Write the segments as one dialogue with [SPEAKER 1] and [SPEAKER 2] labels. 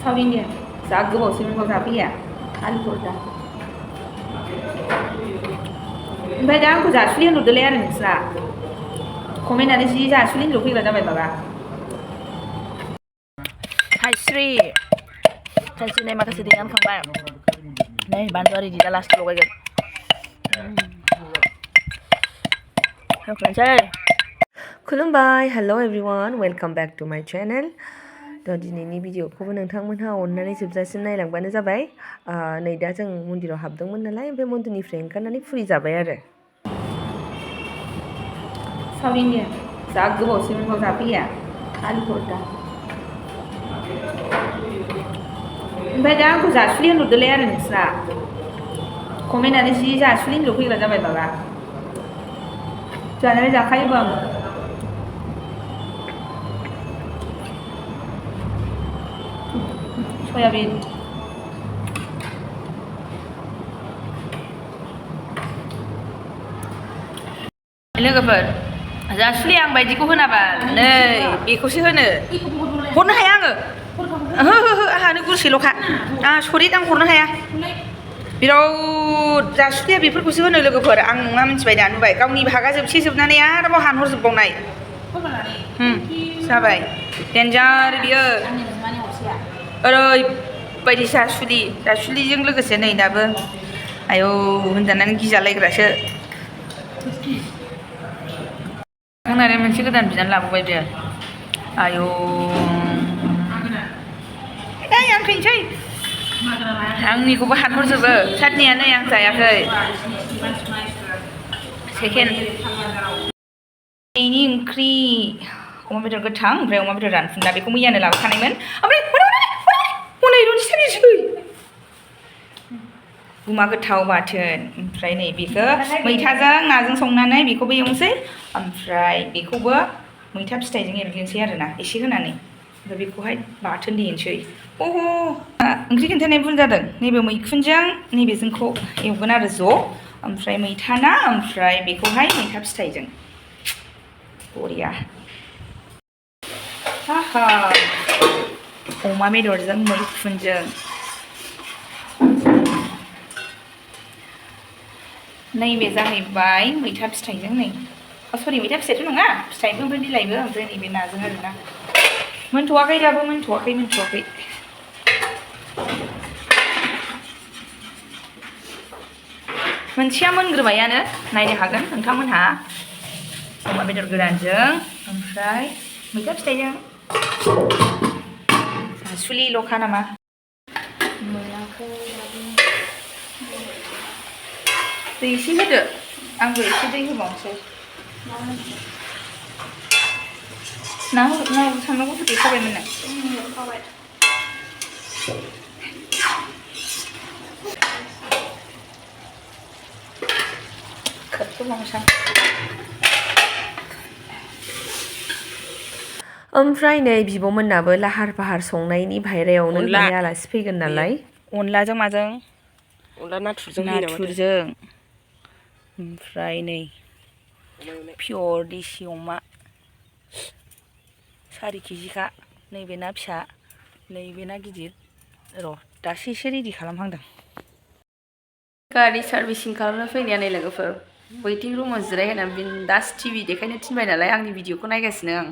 [SPEAKER 1] south Indian जा गोबावसैमोन जाफैया आलु परता ओमफ्राय दा आंखौ जासुलि होनहरदोलाय आरो नोंस्रा कमेन्टआनो जि जासुलि होनल' फैग्रा जाबाय माबा थाइस्रि थाइस्रिनाय माखासे दै नामखांबाय नै बानलुआ रेडि दा लास्ट लगायगोन होखोनोसै खुलुमबाय हेल' एभ्रिवान वेलकाम बेक टु माय चेनेल थ' दिनैनि भिडिअखौबो नोंथांमोनहा अननानै जोबजासिम नायलांबानो जाबाय नै दा जों मन्दिराव हाबदोंमोन नालाय ओमफ्राय मन्दिरनिफ्राय ओंखारनानै फुरि जाबाय आरो साउथ इण्डियान जा गोबावसैमोन जाफैया आलु परता ओमफ्राय दा आंखौ जासुलि होनहरदोलाय आरो नोंस्रा कमेन्टआनो जि जासुलि होनल' फैग्रा जाबाय माबा जानाय जाखायोबो आं सयाबिन लोगोफोर जासुलि आं बायदिखौ होनाबा नै बेखौसो होनो हरनो हाया आङो ओहो आंहानो गुरसेल'खा सरि आं हरनो हाया बिराद जासुलिया बेफोरखौसो होनो लोगोफोर आं नङा मिथिबाय दा नुबाय गावनि भागा जोबनानै आरोबाव हानहरजोबबावनाय जाबाय डेन्जार बियो ओरैबायदि जासुलिजों लोगोसे नै दाबो आयौ होनजानानै गिजालायग्रासो आंनानै मोनसे गोदान बिनानै लाबोबाय दे आयौ आं फैनोसै आंनिखौबो हानहरजोबो चाटनिया नै आं जायाखै सेकेन्ड बेनि ओंख्रि अमा बेदर गोथां ओमफ्राय अमा बेदर रानफुनदा बेखौ मैयानो लाबोखानायमोन ओमफ्राय हनै रनजितानिसै गुमा गोथाव बाथोन ओमफ्राय नै बेखौ मैथाजों नाजों संनानै बेखौबो एवनोसै ओमफ्राय बेखौबो मैथा फिथाइजों एरग्लिनोसै आरोना एसे होनानै ओमफ्राय बेखौहाय बाथोन देनोसै ओंख्रि खोन्थानाय भुल जादों नैबे मैखुनजों नैबेजोंखौ एवगोन आरो ज' ओमफ्राय मैथा ना ओमफ्राय बेखौहाय मैथा फिथाइजों बरिया आहा अमा बेदरजों मैखुनजों नैबे जाहैबाय मैथा फिथाइजों नै सरि मैथा फिथाइथ' नङा फिथाइबो ओमफ्राय बिलाइबो ओमफ्राय नैबे नाजों आरोना मोनथ'वाखै दाबो मोनथ'वाखै मोनसेया मोनग्रोबायानो नायनो हागोन नोंथांमोनहा अमा बेदर गोरानजों ओमफ्राय मैथा फिथाइजों जासुलिल'खा नामा मोनाखै दै एसे होदो आंबो एसे दै होबावनोसै ना सामब्राम गुफुर देखाबायमोन नों खोबथ'बावनोसै ओमफ्राय नै बिब'मोननाबो लाहार फाहार संनायनि बाहेरायावनो माने आलासि फैगोन नालाय अनलाजों माजों
[SPEAKER 2] अनला नाथुरजों
[SPEAKER 1] ओमफ्राय नै पियर देसि अमा 4 केजिखा नैबे ना फिसा नैबे ना गिदिर र' दासो एसे रेडि खालामहांदों गारि सार्भिसिं खालामनो फैनाया नै लोगोफोर वेटिं रुमाव जिरायहोनानै बिन्दास टिभि देखायनो थिनबाय नालाय आंनि भिडिअखौ नायगासिनो आं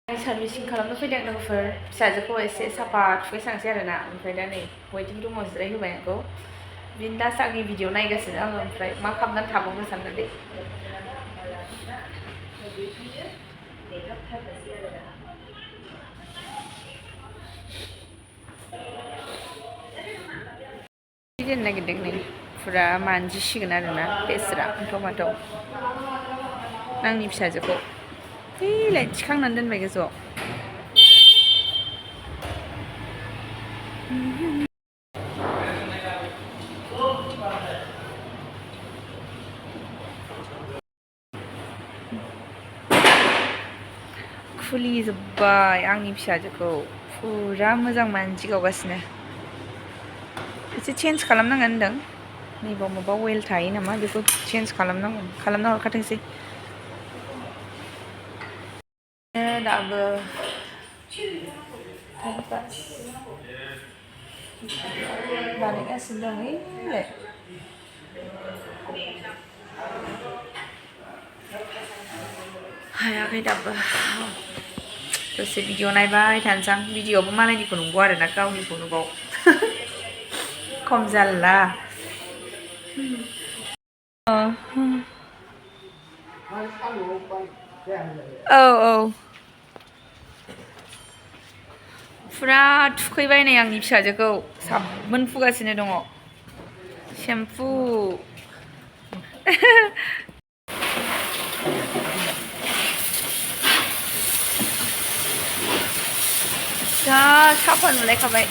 [SPEAKER 1] सार्भिसिं खालामनो फैदों लोगोफोर फिसाजोखौ एसे साफा थुखैस्रांसै आरोना ओमफ्राय दा नै वेटिं रुमाव जिरायहोबाय आंखौ बिन्दास आंनि भिडिअ नायगासिनो आङो ओमफ्राय मा खालामनानै थाबावनो सानदों दे दोननो नागिरदों नै फुरा मानजिसिगोन आरोना बेस्रा टमेट' आंनि फिसाजोखौ हैलाय थिखांनानै दोनबाय गोजौआव खुलिजोब्बाय आंनि फिसाजोखौ फुरा मोजां मानजिगावगासिनो एसे चेन्ज खालामनांगोन होनदों नैबाव माबा वेल थायो नामा बेखौ चेन्ज खालामना हरखाथोंसै दाबो बानायगासिनो दं ओइलाय हायाखै दाबो दसे भिडिअ नायबाय थानोसै आं भिडिअआवबो मालायनिखौ नंगौ आरोना गावनिखौ नुबाव खम जारला औ फुरा थुखैबाय नै आंनि फिसाजोखौ साबोन फुगासिनो दङ सेम्पु जा साफा नुलायखाबाय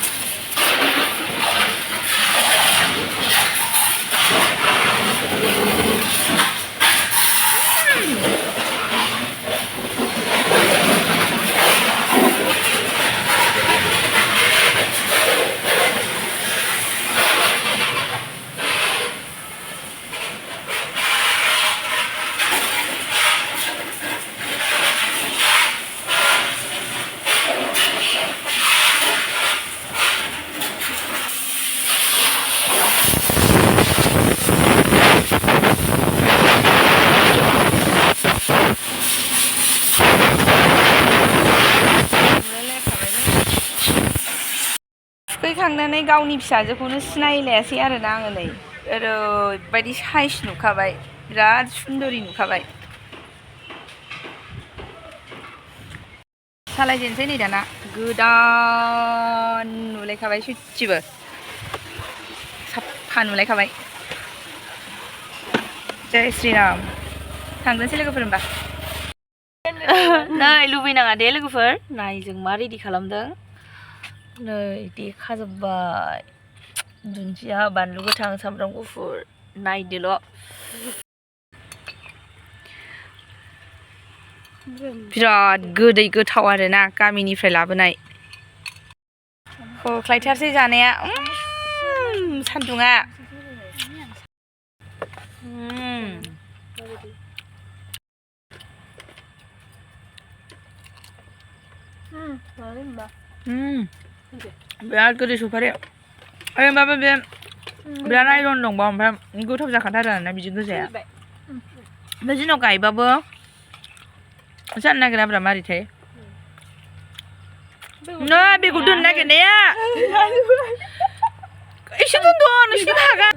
[SPEAKER 1] थुखैखांनानै गावनि फिसाजोखौनो सिनायलायासै आरोना आङो नै ओरैबायदि साइस नुखाबाय बिराद सुन्दरि नुखाबाय सालायजेनसै नै दाना गोदान नुलायखाबाय सयथिबो साफा नुलायखाबाय जय श्रीराम थांनोसै लोगोफोर होनबा नै लुबैनाङा दे लोगोफोर नाय जों मा रेडि खालामदों नै देखाजोब्बाय दुन्दिया बानलु गोथां सामब्राम गुफुर नायदोल' बिराद गोदै गोथाव आरोना गामिनिफ्राय लाबोनाय होख्लायथारसै जानाया सान्दुङा बिराद गोदै सौफारि ओरैबाबो बे बिराद आइरन दंबा ओमफ्राय गोथाव जाखाथारो आरोना बिदि गोजाया ओमफ्राय जोंनाव गायबाबो जानो नागिरा मारैथाय नै बेखौ दोननो नागिरनाया एसे दोनद' नोंसिनि हागोन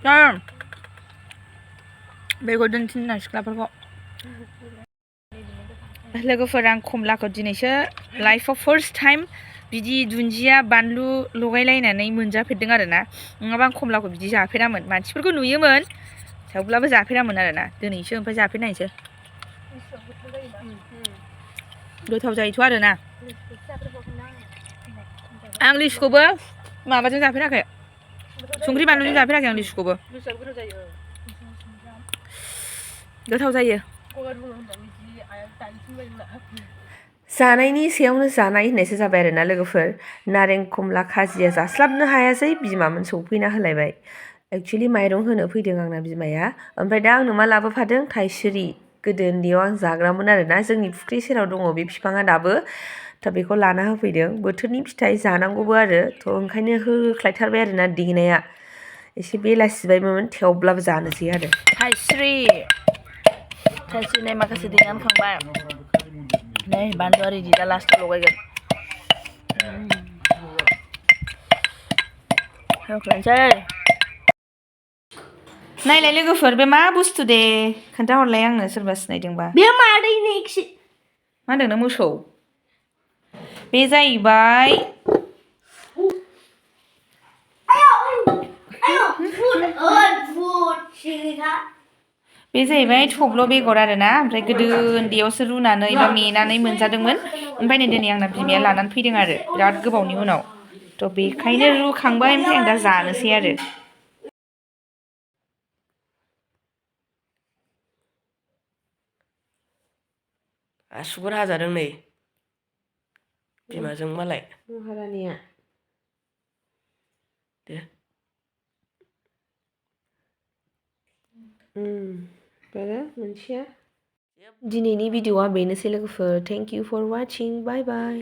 [SPEAKER 1] जागोन बेखौ दोनथिनना सिख्लाफोरखौ लोगोफोर आं खमलाखौ दिनैसो लाइफआव फार्स्ट टाइम बिदि दुन्दिया बानलु लगायलायनानै मोनजाफेरदों आरोना नङाबा आं खमलाखौ बिदि जाफेरामोन मानसिफोरखौ नुयोमोन थेवब्लाबो जाफेरामोन आरोना दिनैसो ओमफ्राय जाफेरनायसै गोथाव जायोथ' आरोना आं लिसुखौबो माबाजों जाफेराखै संख्रि बानलुजों जाफेराखै आं लिसुखौबो गोथाव जायो जानायनि सायावनो जानाय होननायसो जाबाय आरोना लोगोफोर नारें खमला खाजिया जास्लाबनो हायासै बिमामोन सौफैना होलायबाय एक्सुवेलि माइरं होनो फैदों आंना बिमाया ओमफ्राय दा आंनो मा लाबोफादों थाइसुरि गोदो उन्दैयाव आं जाग्रामोन आरोना जोंनि फुख्रि सेराव दङ बे बिफाङा दाबो दा बेखौ लाना होफैदों बोथोरनि फिथाइ जानांगौबो आरो थ' ओंखायनो होख्लायथारबाय आरोना देनाया एसे बेलासिबायमोन थेवब्लाबो जानोसै आरो थाइस्रि माखासे देनानै खांबाय नै बानलु रेडि दा लास्टआव लगायगोन होख्लायनोसै नायलाय लोगोफोर बे मा बुस्थु दे खोन्थाहरलाय आंनो सोरबा सिनायदोंबा बे मादैनि मा होनदों नों मोसौ बे जाहैबाय बे जाहैबाय थब्ल' बेगर आरोना ओमफ्राय गोदो उन्दैयावसो रुनानै बा मेनानै मोनजादोंमोन ओमफ्राय नै दिनै आंना बिमाया लानानै फैदों आरो बिराद गोबावनि उनाव थ' बेखायनो रुखांबाय ओमफ्राय आं दा जानोसै आरो आसुगुर हाजादों नै बिमाजों मालाय महारानिया दे
[SPEAKER 3] आरो मोनसेया दिनैनि भिडिअ'आ बेनोसै लोगोफोर thank you for watching bye bye